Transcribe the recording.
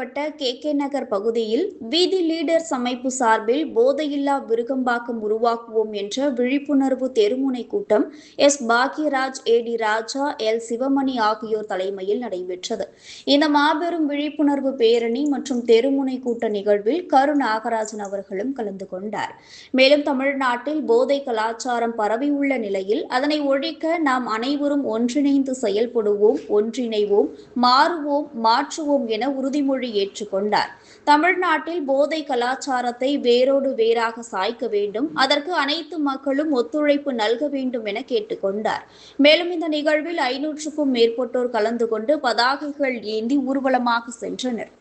உட்பட்ட கே நகர் பகுதியில் வீதி லீடர்ஸ் அமைப்பு சார்பில் போதையில்லா விருகம்பாக்கம் உருவாக்குவோம் என்ற விழிப்புணர்வு தெருமுனை கூட்டம் பாக்யராஜ், ராஜா, சிவமணி ஆகியோர் தலைமையில் நடைபெற்றது. இந்த மாபெரும் விழிப்புணர்வு பேரணி மற்றும் தெருமுனை கூட்ட நிகழ்வில் கரு நாகராஜன் அவர்களும் கலந்து கொண்டார். மேலும் தமிழ்நாட்டில் போதை கலாச்சாரம் பரவியுள்ள நிலையில் அதனை ஒழிக்க நாம் அனைவரும் ஒன்றிணைந்து செயல்படுவோம், ஒன்றிணைவோம், மாறுவோம், மாற்றுவோம் என உறுதிமொழி ஏற்றுக்கொண்டார். தமிழ்நாட்டில் போதை கலாச்சாரத்தை வேரோடு வேராக சாய்க்க வேண்டும், அதற்கு அனைத்து மக்களும் ஒத்துழைப்பு நல்க வேண்டும் என கேட்டுக்கொண்டார். மேலும் இந்த நிகழ்வில் 500க்கும் மேற்பட்டோர் கலந்து கொண்டு பதாகைகள் ஏந்தி ஊர்வலமாக சென்றனர்.